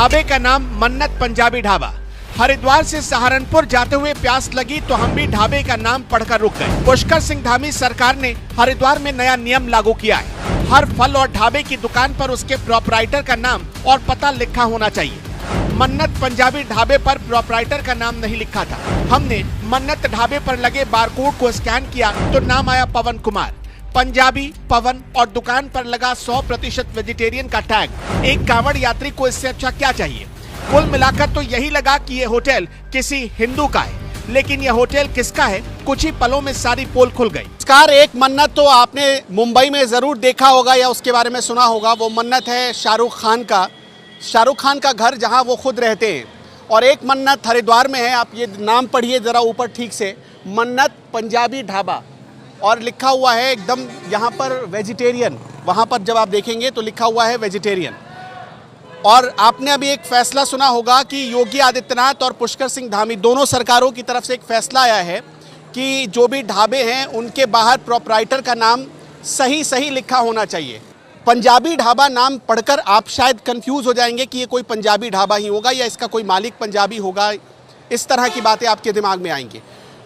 ढाबे का नाम मन्नत पंजाबी ढाबा। हरिद्वार से सहारनपुर जाते हुए प्यास लगी तो हम भी ढाबे का नाम पढ़कर रुक गए। पुष्कर सिंह धामी सरकार ने हरिद्वार में नया नियम लागू किया है। हर फल और ढाबे की दुकान पर उसके प्रोपराइटर का नाम और पता लिखा होना चाहिए। मन्नत पंजाबी ढाबे पर प्रोपराइटर का नाम नहीं लिखा था। हमने मन्नत ढाबे पर लगे बारकोड को स्कैन किया तो नाम आया पवन कुमार। पंजाबी पवन और दुकान पर लगा 100% वेजिटेरियन का टैग। एक कांवड़ यात्री को इससे अच्छा क्या चाहिए। कुल मिलाकर तो यही लगा कि ये होटल किसी हिंदू का है, लेकिन ये होटल किसका है, कुछ ही पलों में सारी पोल खुल गई। नमस्कार, एक मन्नत तो आपने मुंबई में जरूर देखा होगा या उसके बारे में सुना होगा। वो मन्नत है शाहरुख खान का घर जहां वो खुद रहते हैं। और एक मन्नत हरिद्वार में है, आप ये नाम पढ़िए जरा ऊपर ठीक से, मन्नत पंजाबी ढाबा, और लिखा हुआ है एकदम यहाँ पर वेजिटेरियन। वहाँ पर जब आप देखेंगे तो लिखा हुआ है वेजिटेरियन। और आपने अभी एक फैसला सुना होगा कि योगी आदित्यनाथ और पुष्कर सिंह धामी दोनों सरकारों की तरफ से एक फैसला आया है कि जो भी ढाबे हैं उनके बाहर प्रोपराइटर का नाम सही लिखा होना चाहिए। पंजाबी ढाबा नाम पढ़कर आप शायद कंफ्यूज हो जाएंगे कि ये कोई पंजाबी ढाबा ही होगा या इसका कोई मालिक पंजाबी होगा। इस तरह की बातें आपके दिमाग में आएंगी।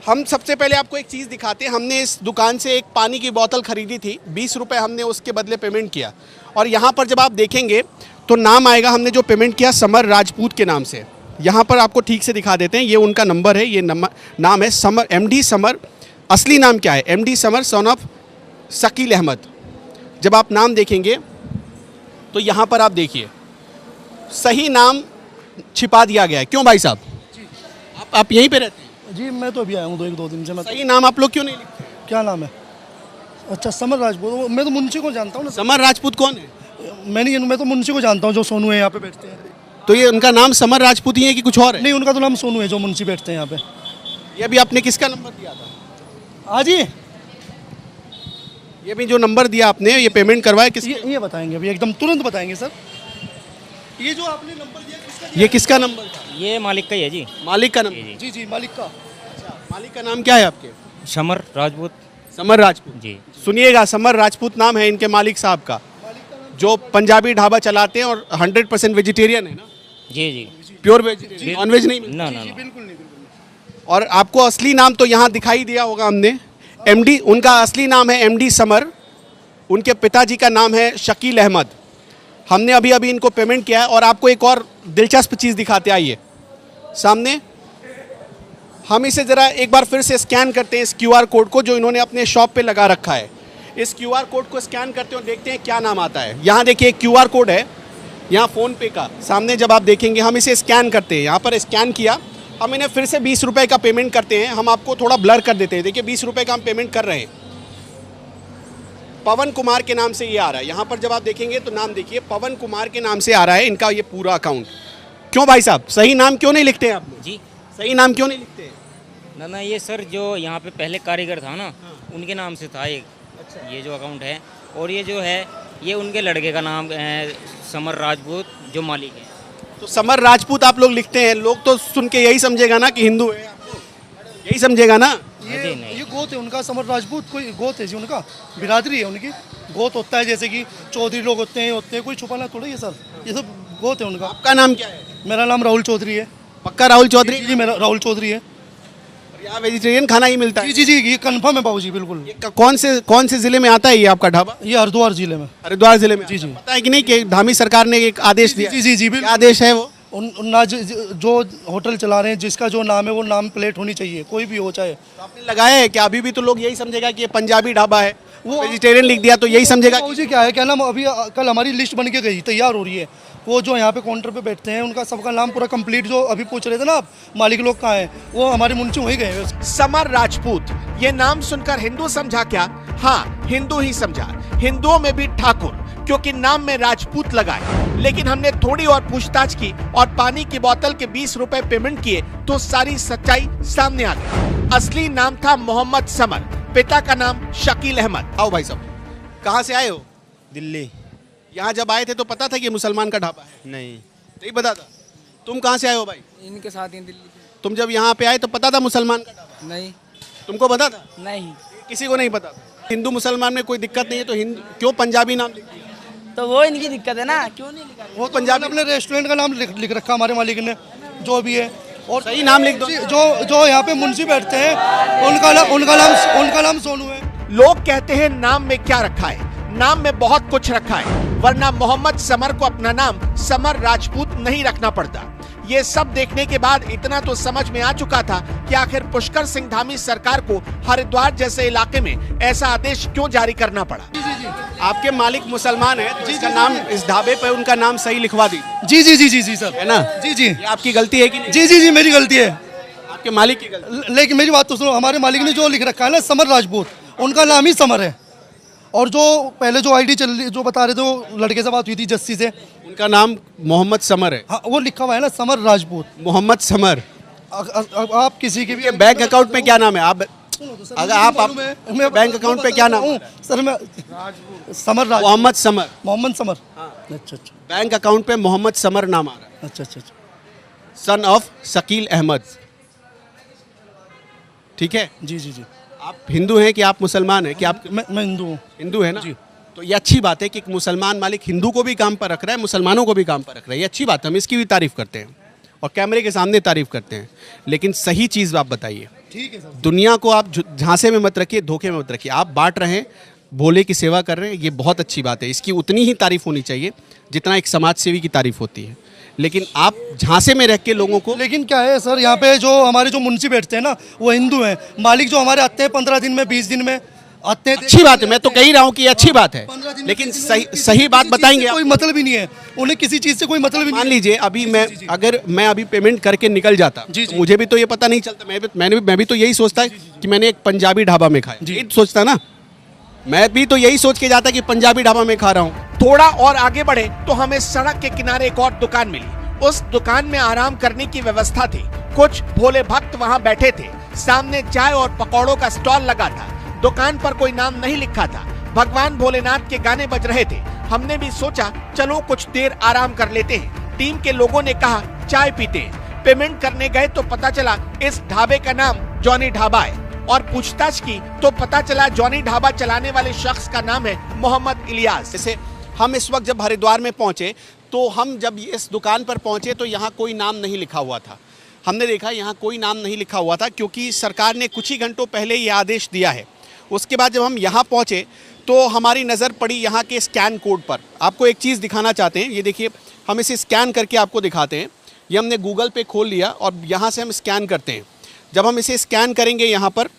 हम सबसे पहले आपको एक चीज़ दिखाते हैं। हमने इस दुकान से एक पानी की बोतल खरीदी थी, 20 रुपये हमने उसके बदले पेमेंट किया। और यहाँ पर जब आप देखेंगे तो नाम आएगा, हमने जो पेमेंट किया समर राजपूत के नाम से। यहाँ पर आपको ठीक से दिखा देते हैं, ये उनका नंबर है, ये नाम है समर, MD समर। असली नाम क्या है, MD Samar son of Shakeel Ahmed. जब आप नाम देखेंगे तो यहाँ पर आप देखिए सही नाम छिपा दिया गया है। क्यों भाई साहब, आप यहीं पे रहते हैं? जी मैं तो अभी आया हूँ 1-2 दिन से। मैं सही नाम आप लोग क्यों नहीं लिखते? क्या नाम है? अच्छा, समर राजपूत। मैं तो मुंशी को जानता हूँ ना। समर राजपूत कौन है? मैं तो मुंशी को जानता हूँ, जो सोनू है यहाँ पे बैठते हैं। तो ये उनका नाम समर राजपूत ही है कि कुछ और है? नहीं, उनका तो नाम सोनू है, जो मुंशी बैठते हैं यहाँ पे। ये अभी आपने किसका नंबर दिया था? हाँ जी, ये भी जो नंबर दिया आपने, ये पेमेंट करवाया किस? ये बताएंगे अभी, एकदम तुरंत बताएंगे सर। ये जो आपने नंबर दिया किसका दिया? ये किसका नंबर था? ये मालिक का ही है जी। मालिक का नंबर? जी मालिक का। मालिक का नाम क्या है आपके? समर राजपूत। समर राजपूत जी। सुनिएगा, समर राजपूत नाम है इनके मालिक साहब का, जो पंजाबी ढाबा चलाते हैं और 100% वेजिटेरियन है ना? जी। प्योर वेजिटेरियन, नॉन वेज नहीं मिलता? ना। बिल्कुल नहीं। और आपको असली नाम तो यहाँ दिखाई दिया होगा हमने, MD, उनका असली नाम है MD समर। उनके पिताजी का नाम है शकील अहमद। हमने अभी इनको पेमेंट किया है। और आपको एक और दिलचस्प चीज़ दिखाते, आइए सामने। हम इसे ज़रा एक बार फिर से स्कैन करते हैं, इस QR कोड को जो इन्होंने अपने शॉप पे लगा रखा है। इस QR कोड को स्कैन करते हैं और देखते हैं क्या नाम आता है। यहाँ देखिए एक QR कोड है, यहाँ फ़ोनपे का। सामने जब आप देखेंगे, हम इसे स्कैन करते हैं, यहाँ पर स्कैन किया, हम इन्हें फिर से 20 रुपये का पेमेंट करते हैं। हम आपको थोड़ा ब्लर कर देते हैं, देखिए 20 रुपये का हम पेमेंट कर रहे हैं। पवन कुमार के नाम से ये आ रहा है। यहाँ पर जब आप देखेंगे तो नाम देखिए, पवन कुमार के नाम से आ रहा है इनका ये पूरा अकाउंट। क्यों भाई साहब, सही नाम क्यों नहीं लिखते हैं आप लोग? जी, सही नाम क्यों नहीं लिखते हैं? ना ये सर, जो यहाँ पे पहले कारीगर था ना, उनके नाम से था एक। अच्छा। ये जो अकाउंट है, और ये जो है ये उनके लड़के का नाम है, समर राजपूत, जो मालिक है। तो समर राजपूत आप लोग लिखते हैं, लोग तो सुन के यही समझेगा ना कि हिंदू है, आप लोग यही समझेगा ना? ये गोत है उनका, समर राजपूत कोई गोत है जी, उनका बिरादरी है उनकी। गोत होता है जैसे कि चौधरी लोग होते हैं, कोई छुपाना थोड़ा ही सर, ये सब गोत है उनका। आपका नाम क्या है? मेरा नाम राहुल चौधरी है। पक्का राहुल चौधरी? जी मेरा राहुल चौधरी है। यहाँ वेजिटेरियन खाना ही मिलता है? जी, ये कंफर्म है बाबू जी, बिल्कुल। ये कौन से जिले में आता है ये आपका ढाबा? ये हरिद्वार जिले में। हरिद्वार जिले में? जी। पता है कि नहीं कि धामी सरकार ने एक आदेश दिया? जी, क्या आदेश है वो? जो होटल चला रहे हैं, जिसका जो नाम है वो नाम प्लेट होनी चाहिए, कोई भी हो चाहे। तो आपने लगाया है कि अभी भी तो लोग यही समझेगा कि ये पंजाबी ढाबा है, वो वेजिटेरियन लिख दिया तो यही समझेगा? बाबू जी क्या है, क्या नाम, अभी कल हमारी लिस्ट बन के गई, तैयार हो रही है। वो जो यहाँ पे काउंटर पे बैठते हैं, उनका सबका नाम पूरा कंप्लीट, जो अभी पूछ रहे थे ना आप, मालिक लोग कहाँ हैं, वो हमारे मुंशी वहीं गए। समर राजपूत, ये नाम सुनकर हिंदू समझा क्या? हाँ, हिंदू ही समझा। हिंदुओं में भी ठाकुर, क्योंकि नाम में राजपूत लगा है। लेकिन हमने थोड़ी और पूछताछ की और पानी की बोतल के 20 रुपए पेमेंट किए तो सारी सच्चाई सामने आ गई। असली नाम था मोहम्मद समर, पिता का नाम शकील अहमद। आओ भाई साहब, कहाँ से आए हो? दिल्ली। यहाँ जब आए थे तो पता था कि मुसलमान का ढाबा है? नहीं पता था। तुम कहाँ से आए हो भाई? इनके साथ ही दिल्ली से। तुम जब यहाँ पे आए तो पता था मुसलमान का ढाबा? नहीं। तुमको पता था? नहीं। किसी को नहीं पता था। हिंदू मुसलमान में कोई दिक्कत नहीं है तो क्यों पंजाबी नाम लिख दिया? तो वो इनकी दिक्कत है ना, क्यों नहीं लिखा? वो पंजाबी अपने रेस्टोरेंट का नाम लिख रखा हमारे मालिक ने, जो भी है। और सही नाम लिख दो। जो यहाँ पे मुंशी बैठते हैं उनका नाम सोनू है। लोग कहते हैं नाम में क्या रखा है, नाम में बहुत कुछ रखा है, वरना मोहम्मद समर को अपना नाम समर राजपूत नहीं रखना पड़ता। ये सब देखने के बाद इतना तो समझ में आ चुका था कि आखिर पुष्कर सिंह धामी सरकार को हरिद्वार जैसे इलाके में ऐसा आदेश क्यों जारी करना पड़ा। आपके मालिक मुसलमान है तो इसका नाम, इस ढाबे पे उनका नाम सही लिखवा दी। जी जी जी जी जी सर, है ना? जी जी, ये आपकी गलती है कि नहीं? जी जी जी मेरी गलती है। आपके मालिक की गलती। लेकिन मेरी बात तो सुनो, हमारे मालिक ने जो लिख रखा है ना समर राजपूत, उनका नाम ही समर है। और जो पहले जो आईडी चल रही, जो बता रहे थे, वो लड़के से बात हुई थी जस्सी से, उनका नाम मोहम्मद समर है। हाँ वो लिखा हुआ है ना समर राजपूत। मोहम्मद समर। आप किसी के भी बैंक अकाउंट में क्या नाम है? आप अगर आप बैंक अकाउंट पे क्या नाम है? सर मैं समर राज मोहम्मद समर। मोहम्मद समर। अच्छा अच्छा बैंक अकाउंट पे मोहम्मद समर नाम आ रहा है। अच्छा अच्छा अच्छा। Son of Shakeel Ahmed. ठीक है जी जी जी। आप हिंदू हैं कि आप मुसलमान हैं? कि आप मैं हिंदू हूँ। हिंदू है ना? जी। तो ये अच्छी बात है कि एक मुसलमान मालिक हिंदू को भी काम पर रख रहा है, मुसलमानों को भी काम पर रख रहा है। ये अच्छी बात है, हम इसकी भी तारीफ करते हैं और कैमरे के सामने तारीफ करते हैं। लेकिन सही चीज़ आप बताइए। ठीक है सर। दुनिया को आप झांसे में मत रखिए, धोखे में मत रखिए। आप बांट रहे हैं, भोले की सेवा कर रहे हैं, ये बहुत अच्छी बात है। इसकी उतनी ही तारीफ होनी चाहिए जितना एक समाज सेवी की तारीफ होती है। लेकिन आप झांसे में रख के लोगों को, लेकिन क्या है सर, यहाँ पे जो हमारे जो मुंशी बैठते हैं ना वो हिंदू हैं। मालिक जो हमारे आते हैं 15 दिन में 20 दिन में आते हैं। अच्छी बात है, मैं तो कह ही रहा हूँ कि ये अच्छी बात है, 15 दिन में लेकिन 20 दिन में सही बात बताएंगे। कोई मतलब ही नहीं है उन्हें, किसी चीज़ से कोई मतलब ही नहीं मान है। लीजिए अभी अगर मैं अभी पेमेंट करके निकल जाता जी, तो जी। मुझे भी तो ये पता नहीं चलता। मैं भी तो यही सोचता है कि मैंने एक पंजाबी ढाबा में खाया, यही सोचता ना। मैं भी तो यही सोच के जाता कि पंजाबी ढाबा में खा रहा हूँ। थोड़ा और आगे बढ़े तो हमें सड़क के किनारे एक और दुकान मिली। उस दुकान में आराम करने की व्यवस्था थी। कुछ भोले भक्त वहां बैठे थे। सामने चाय और पकौड़ों का स्टॉल लगा था। दुकान पर कोई नाम नहीं लिखा था। भगवान भोलेनाथ के गाने बज रहे थे। हमने भी सोचा चलो कुछ देर आराम कर लेते हैं। टीम के लोगों ने कहा चाय पीते हैं। पेमेंट करने गए तो पता चला इस ढाबे का नाम जॉनी ढाबा है, और पूछताछ की तो पता चला जॉनी ढाबा चलाने वाले शख्स का नाम है मोहम्मद इलियास। जैसे हम इस वक्त जब हरिद्वार में पहुंचे तो हम जब इस दुकान पर पहुंचे तो यहाँ कोई नाम नहीं लिखा हुआ था। हमने देखा यहाँ कोई नाम नहीं लिखा हुआ था क्योंकि सरकार ने कुछ ही घंटों पहले ये आदेश दिया है। उसके बाद जब हम यहाँ पहुँचे तो हमारी नज़र पड़ी यहाँ के स्कैन कोड पर। आपको एक चीज़ दिखाना चाहते हैं, ये देखिए, हम इसे स्कैन करके आपको दिखाते हैं। ये हमने गूगल पे खोल लिया और यहाँ से हम स्कैन करते हैं। जब हम इसे स्कैन करेंगे यहाँ पर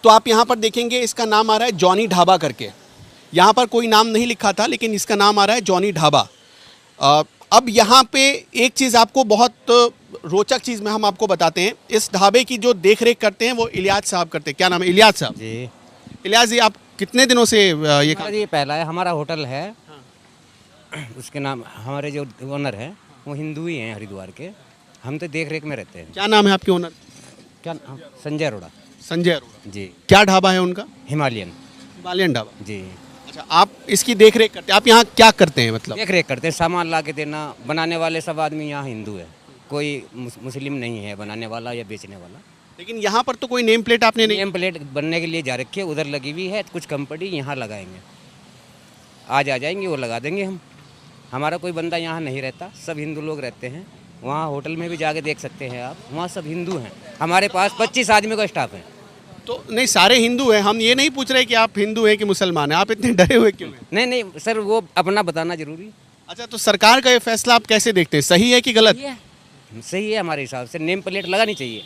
तो आप यहाँ पर देखेंगे इसका नाम आ रहा है जॉनी ढाबा करके। यहाँ पर कोई नाम नहीं लिखा था लेकिन इसका नाम आ रहा है जॉनी ढाबा। अब यहाँ पे एक चीज़ आपको बहुत रोचक चीज़ में हम आपको बताते हैं। इस ढाबे की जो देख रेख करते हैं वो इलियास साहब करते हैं। क्या नाम है? इलियास साहब जी। इलियास जी, आप कितने दिनों से ये काम? ये पहला है, हमारा होटल है। उसके नाम, हमारे जो ओनर हैं वो हिंदू ही हैं हरिद्वार के। हम तो देख रेख में रहते हैं। क्या नाम है आपके ओनर? क्या नाम? संजय अरोड़ा। संजय अरोड़ा जी। क्या ढाबा है उनका? हिमालयन। हिमालयन ढाबा। जी। अच्छा, आप इसकी देख रेख करते हैं। आप यहाँ क्या करते हैं मतलब? देख रेख करते हैं, सामान ला के देना। बनाने वाले सब आदमी यहाँ हिंदू है, कोई मुस्लिम नहीं है बनाने वाला या बेचने वाला। लेकिन यहाँ पर तो कोई नेम प्लेट आपने नहीं? नेम प्लेट बनने के लिए जा रखी है, उधर लगी हुई है। कुछ कंपनी यहाँ लगाएंगे, आज आ जाएंगे, वो लगा देंगे। हम, हमारा कोई बंदा यहाँ नहीं रहता, सब हिंदू लोग रहते हैं। वहाँ होटल में भी जाके देख सकते हैं आप, वहाँ सब हिंदू हैं। हमारे पास 25 आदमी का स्टाफ है। तो नहीं, सारे हिंदू हैं। हम ये नहीं पूछ रहे कि आप हिंदू हैं कि मुसलमान हैं। आप इतने डरे हुए क्यों हैं? नहीं नहीं सर, वो अपना बताना जरूरी। अच्छा, तो सरकार का ये फैसला आप कैसे देखते हैं? सही है कि गलत? सही है हमारे हिसाब से। नेम प्लेट लगानी चाहिए,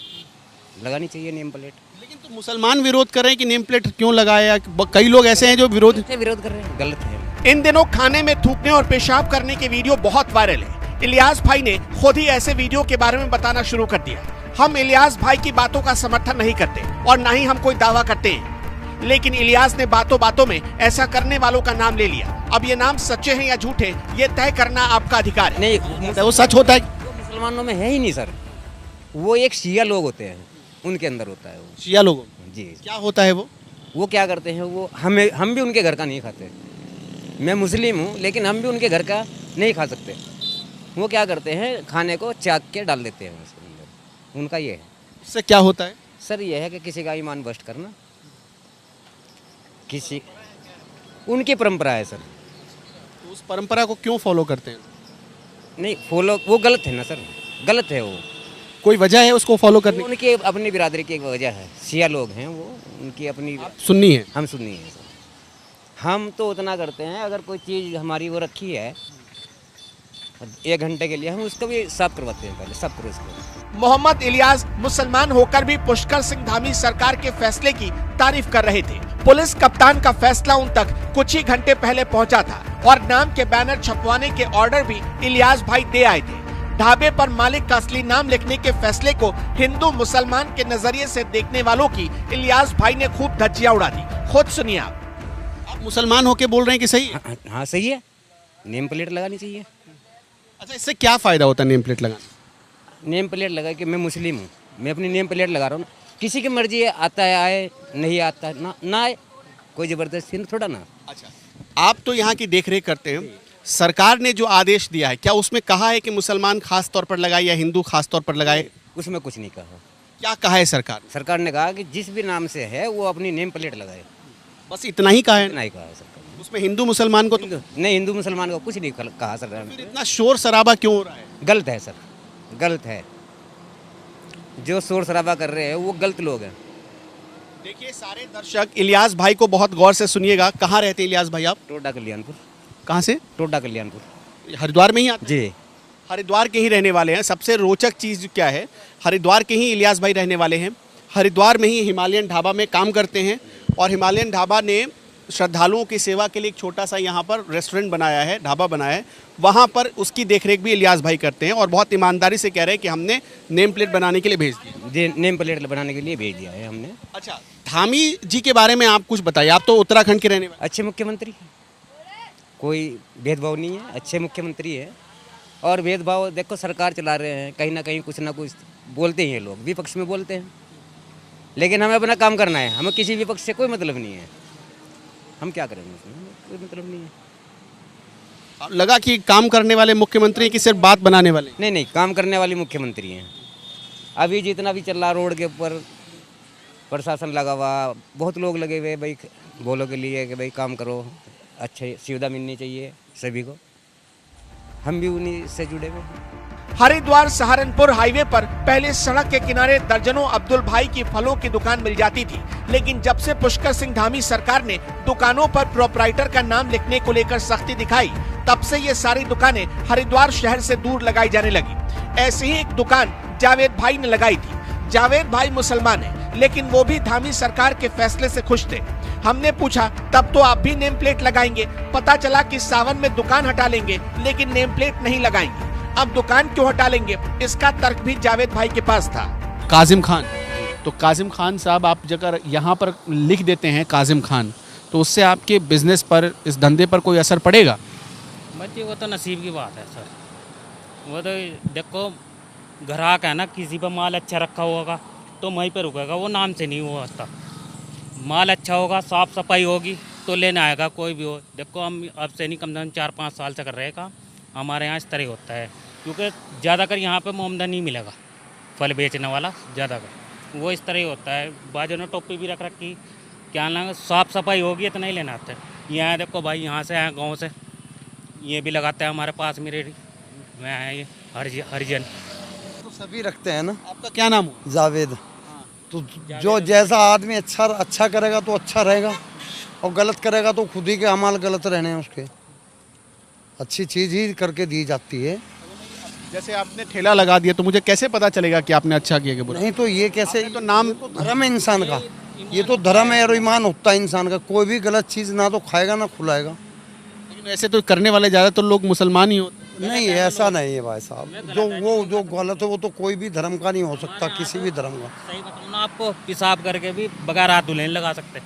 लगानी चाहिए नेम प्लेट। लेकिन तो मुसलमान विरोध कर रहे हैं कि नेम प्लेट क्यों लगाया। कई लोग ऐसे हैं जो विरोध कर रहे हैं, गलत है। इन दिनों खाने में थूकने और पेशाब करने के वीडियो बहुत वायरल है। इलियास भाई ने खुद ही ऐसे वीडियो के बारे में बताना शुरू कर दिया। हम इलियास भाई की बातों का समर्थन नहीं करते और ना ही हम कोई दावा करते हैं, लेकिन इलियास ने बातों बातों में ऐसा करने वालों का नाम ले लिया। अब ये नाम सच्चे हैं या झूठे, ये तय करना आपका अधिकार है। नहीं, वो सच होता है। वो मुसलमानों में है ही नहीं सर। वो एक शिया लोग होते हैं, उनके अंदर होता है वो। शिया लोगों जी। क्या होता है वो क्या करते हैं, वो हम भी उनके घर का नहीं खाते। मैं मुस्लिम हूँ लेकिन हम भी उनके घर का नहीं खा सकते। वो क्या करते हैं, खाने को चाक के डाल देते हैं उसके अंदर। उनका ये है। इससे क्या होता है? सर ये है कि किसी का ईमान भ्रष्ट करना, किसी, उनकी परंपरा है सर। उस परंपरा को क्यों फॉलो करते हैं? नहीं फॉलो वो गलत है ना सर, गलत है वो। कोई वजह है उसको फॉलो करने की? उनकी अपनी बिरादरी की एक वजह है, शिया लोग हैं वो, उनकी अपनी। सुन्नी है? हम सुन्नी हैं सर। हम तो उतना करते हैं, अगर कोई चीज़ हमारी वो रखी है 1 घंटे के लिए, हम उसको भी साफ करवाते हैं, पहले साफ करो इसको। मोहम्मद इलियास मुसलमान होकर भी पुष्कर सिंह धामी सरकार के फैसले की तारीफ कर रहे थे। पुलिस कप्तान का फैसला उन तक कुछ ही घंटे पहले पहुंचा था और नाम के बैनर छपवाने के ऑर्डर भी इलियास भाई दे आए थे। ढाबे पर मालिक का असली नाम लिखने के फैसले को हिंदू मुसलमान के नजरिए से देखने वालों की इलियास भाई ने खूब धज्जियां उड़ा दी। खुद सुनिए आप मुसलमान होके बोल रहे हैं कि सही है? हाँ सही है, नेम प्लेट लगानी चाहिए। अच्छा, इससे क्या फायदा होता है नेम प्लेट लगाने? नेम प्लेट लगा कि मैं मुस्लिम हूँ, मैं अपनी नेम प्लेट लगा रहा हूँ ना, किसी की मर्जी है, आता है आए, नहीं आता ना ना आए, कोई ज़बरदस्ती थोड़ा ना। अच्छा, आप तो यहाँ की देखरेख करते हैं, सरकार ने जो आदेश दिया है क्या उसमें कहा है कि मुसलमान खास तौर पर लगाए या हिंदू खास तौर पर लगाए? उसमें कुछ नहीं कहा। क्या कहा है सरकार? सरकार ने कहा कि जिस भी नाम से है वो अपनी नेम प्लेट लगाए, बस इतना ही कहा है? नहीं कहा है सरकार ने। उसमें हिंदू मुसलमान को तो नहीं, हिंदू मुसलमान को कुछ नहीं कहा सरकार ने। इतना शोर शराबा क्यों हो रहा है? गलत है सर, गलत है। जो शोर शराबा कर रहे हैं वो गलत लोग हैं। देखिए सारे दर्शक, इलियास भाई को बहुत गौर से सुनिएगा। कहाँ रहते हैं इलियास भाई आप? टोडा कल्याणपुर। कहाँ से? टोडा कल्याणपुर, हरिद्वार में ही आते हैं? जी हरिद्वार के ही रहने वाले हैं। सबसे रोचक चीज़ क्या है, हरिद्वार के ही इलियास भाई रहने वाले हैं। हरिद्वार में ही हिमालयन ढाबा में काम करते हैं और हिमालयन ढाबा ने श्रद्धालुओं की सेवा के लिए एक छोटा सा यहाँ पर रेस्टोरेंट बनाया है, ढाबा बनाया है। वहाँ पर उसकी देखरेख भी इलियास भाई करते हैं और बहुत ईमानदारी से कह रहे हैं कि हमने नेम प्लेट बनाने के लिए भेज दिया। जी, नेम प्लेट बनाने के लिए भेज दिया है हमने। अच्छा, धामी जी के बारे में आप कुछ बताइए। आप तो उत्तराखंड के रहने वाले। अच्छे मुख्यमंत्री, कोई भेदभाव नहीं है, अच्छे मुख्यमंत्री है। और भेदभाव देखो सरकार चला रहे हैं, कहीं ना कुछ बोलते ही हैं लोग, विपक्ष में बोलते हैं, लेकिन हमें अपना काम करना है। हमें किसी विपक्ष से कोई मतलब नहीं है, हम क्या करेंगे उसमें, कोई मतलब नहीं है। लगा कि काम करने वाले मुख्यमंत्री की सिर्फ बात बनाने वाले? नहीं, काम करने वाले मुख्यमंत्री हैं। अभी जितना भी चल रहा रोड के ऊपर प्रशासन लगा हुआ, बहुत लोग लगे हुए भाई बोलो के लिए कि भाई काम करो, अच्छे सुविधा मिलनी चाहिए सभी को। हम भी उन्हीं से जुड़े हुए हैं। हरिद्वार सहारनपुर हाईवे पर पहले सड़क के किनारे दर्जनों अब्दुल भाई की फलों की दुकान मिल जाती थी, लेकिन जब से पुष्कर सिंह धामी सरकार ने दुकानों पर प्रोपराइटर का नाम लिखने को लेकर सख्ती दिखाई, तब से ये सारी दुकानें हरिद्वार शहर से दूर लगाई जाने लगी। ऐसी ही एक दुकान जावेद भाई ने लगाई थी। जावेद भाई मुसलमान है, लेकिन वो भी धामी सरकार के फैसले से खुश थे। हमने पूछा तब तो आप भी नेम प्लेट लगाएंगे, पता चला कि सावन में दुकान हटा लेंगे लेकिन नेम प्लेट नहीं लगाएंगे। अब दुकान क्यों हटा लेंगे, इसका तर्क भी जावेद भाई के पास था। काजिम खान, तो काजिम खान साहब आप अगर यहाँ पर लिख देते हैं काजिम खान, तो उससे आपके बिजनेस पर, इस धंधे पर कोई असर पड़ेगा? बच्चे वो तो नसीब की बात है सर। वो तो देखो ग्राहक है ना, किसी पर माल अच्छा रखा होगा तो वहीं पर रुकेगा, वो नाम से नहीं हुआ होता। माल अच्छा होगा, साफ़ सफाई होगी तो लेने आएगा कोई भी हो। देखो हम अब से नहीं, कम से कम 4-5 साल से कर रहे हैं काम। हमारे यहाँ इस तरह होता है, क्योंकि ज़्यादातर यहाँ पे मोमदन नहीं मिलेगा, फल बेचने वाला ज़्यादातर वो इस तरह ही होता है। बाजू ने टोपी भी रख रखी, क्या ना साफ़ सफाई होगी इतना ही लेना आता है। यहाँ देखो भाई, यहाँ से आए गाँव से, ये भी लगाते हैं हमारे पास में रेडी में आए ये हरिजन। तो सभी रखते हैं ना। आपका क्या नाम हुआ? जावेद। तो जो जैसा आदमी अच्छा करेगा तो अच्छा रहेगा, और गलत करेगा तो खुद ही के अमाल गलत रहने हैं उसके। अच्छी चीज़ ही करके दी जाती है। जैसे आपने ठेला लगा दिया तो मुझे कैसे पता चलेगा कि आपने अच्छा किया कि बुरा? नहीं तो ये कैसे, तो नाम तो धर्म है इंसान का, ये तो धर्म है और ईमान होता है इंसान का। कोई भी गलत चीज़ ना तो खाएगा ना खुलाएगा। लेकिन ऐसे तो करने वाले ज़्यादातर लोग मुसलमान ही होते हैं। नहीं, ऐसा नहीं है भाई साहब। जो गलत है वो तो कोई भी धर्म का नहीं हो सकता, किसी भी धर्म का। सही बताऊँ ना आपको, पेशाब करके भी बगैर हाथ धुले नहीं लगा सकते।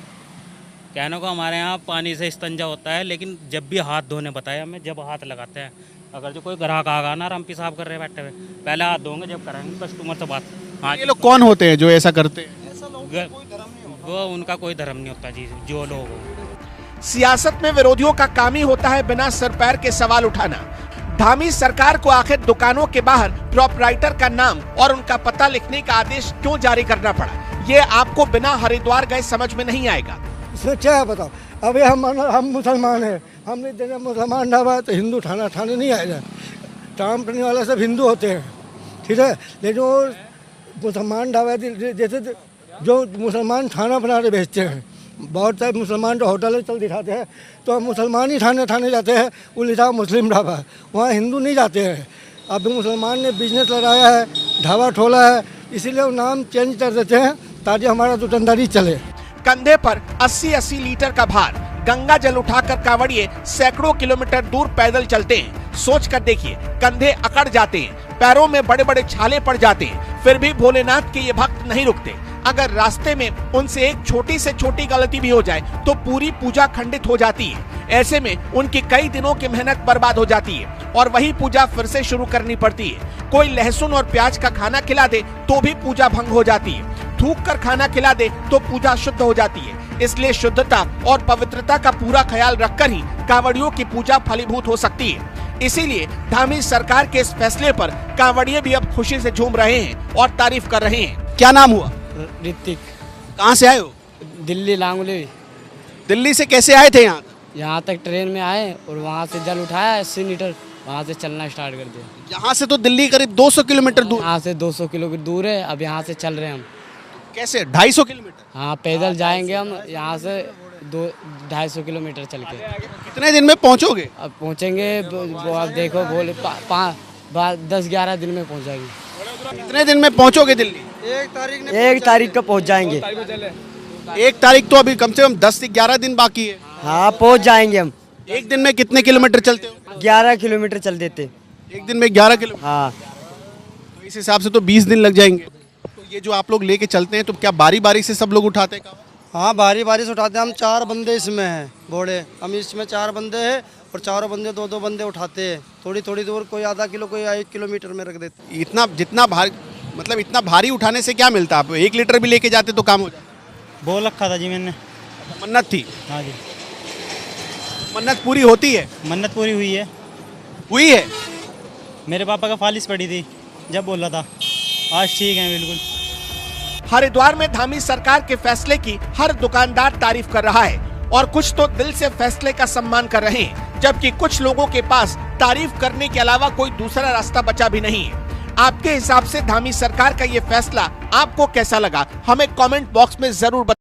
कहने को हमारे यहाँ पानी से इस्तंजा होता है, लेकिन जब भी हाथ धोने बताया हमें, जब हाथ लगाते हैं। अगर जो कोई ग्राहक आगा ना, हम पेशाब कर रहे हैं बैठे हुए, पहले हाथ धोंगे जब करेंगे कस्टमर से बात। हाँ, ये लोग कौन होते हैं जो ऐसा करते हैं? वो उनका कोई धर्म नहीं होता जी, जो लोग हो। सियासत में विरोधियों का काम ही होता है बिना सर पैर के सवाल उठाना। धामी सरकार को आखिर दुकानों के बाहर प्रोपराइटर का नाम और उनका पता लिखने का आदेश क्यों जारी करना पड़ा, ये आपको बिना हरिद्वार गए समझ में नहीं आएगा। इसमें क्या है बताओ। अभी हम मुसलमान हैं, हमने देना मुसलमान ढाबा है तो हिंदू खाना खाने नहीं आएगा। काम करने वाला सब हिंदू होते हैं, ठीक है, लेकिन वो मुसलमान ढाबा जैसे जो मुसलमान खाना बना के बेचते हैं, बहुत सारे मुसलमान तो होटल चल दिखाते हैं, तो हम मुसलमान ही खाने जाते हैं, वो लिखा मुस्लिम ढाबा, वहाँ हिंदू नहीं जाते हैं। अब मुसलमान ने बिजनेस लगाया है, ढाबा खोला है, इसीलिए वो नाम चेंज कर देते हैं ताकि हमारा दुकानदारी चले। कंधे पर 80-80 लीटर का भार गंगा जल उठाकर कांवड़िए सैकड़ों किलोमीटर दूर पैदल चलते हैं। सोच कर देखिए, कंधे अकड़ जाते हैं, पैरों में बड़े बड़े छाले पड़ जाते हैं, फिर भी भोलेनाथ के ये भक्त नहीं रुकते। अगर रास्ते में उनसे एक छोटी से छोटी गलती भी हो जाए तो पूरी पूजा खंडित हो जाती है। ऐसे में उनकी कई दिनों की मेहनत बर्बाद हो जाती है और वही पूजा फिर से शुरू करनी पड़ती है। कोई लहसुन और प्याज का खाना खिला दे तो भी पूजा भंग हो जाती है, थूक कर खाना खिला दे तो पूजा शुद्ध हो जाती है। इसलिए शुद्धता और पवित्रता का पूरा ख्याल रखकर ही कांवड़ियों की पूजा फलीभूत हो सकती है। इसीलिए धामी सरकार के इस फैसले पर कांवड़िए भी अब खुशी से झूम रहे हैं और तारीफ कर रहे हैं। क्या नाम हुआ? ऋतिक, कहाँ से आए हो? दिल्ली लांगुली। दिल्ली से कैसे आए थे यहाँ? यहाँ तक ट्रेन में आए और वहाँ से जल उठाया 80 मीटर, वहाँ से चलना स्टार्ट कर दिया। यहाँ से तो दिल्ली करीब 200 किलोमीटर दूर। यहाँ से 200 किलोमीटर दूर है, अब यहाँ से चल रहे हैं हम। कैसे? 250 किलोमीटर? हाँ, पैदल जाएंगे हम यहाँ से 250 किलोमीटर चल के। कितने दिन में पहुँचोगे? अब पहुँचेंगे वो आप देखो, बोले 10-11 दिन में पहुँच जाएंगे। कितने दिन में पहुँचोगे दिल्ली? 1 तारीख को पहुंच जाएंगे। 1 तारीख तो अभी कम से कम 10 से 11 दिन बाकी है। हाँ, पहुंच जाएंगे हम। एक दिन में कितने किलोमीटर चलते हो? 11 किलोमीटर चल देते। एक दिन में 11 किलोमीटर? हाँ, तो इस हिसाब से तो 20 दिन लग जाएंगे। तो ये जो आप लोग लेके चलते हैं तो क्या बारी बारी से सब लोग उठाते हैं? हाँ, बारी बारी से उठाते हैं। हम 4 बंदे इसमें हैं घोड़े, हम इसमें 4 बंदे हैं और चारों बंदे 2-2 बंदे उठाते हैं। थोड़ी थोड़ी दूर, कोई आधा किलो, कोई 1 किलोमीटर में रख देते। इतना जितना भारी, मतलब इतना भारी उठाने से क्या मिलता है? आप 1 लीटर भी लेके जाते तो काम हो जाता? बोल रखा था जी मैंने। मन्नत थी? हाँ जी, मन्नत पूरी होती है? मन्नत पूरी हुई है। हुई है? मेरे पापा का फालिस पड़ी थी जब बोला था, आज ठीक है बिल्कुल। हरिद्वार में धामी सरकार के फैसले की हर दुकानदार तारीफ कर रहा है और कुछ तो दिल से फैसले का सम्मान कर रहे हैं, जबकि कुछ लोगों के पास तारीफ करने के अलावा कोई दूसरा रास्ता बचा भी नहीं है। आपके हिसाब से धामी सरकार का ये फैसला आपको कैसा लगा? हमें कमेंट बॉक्स में जरूर बताएं।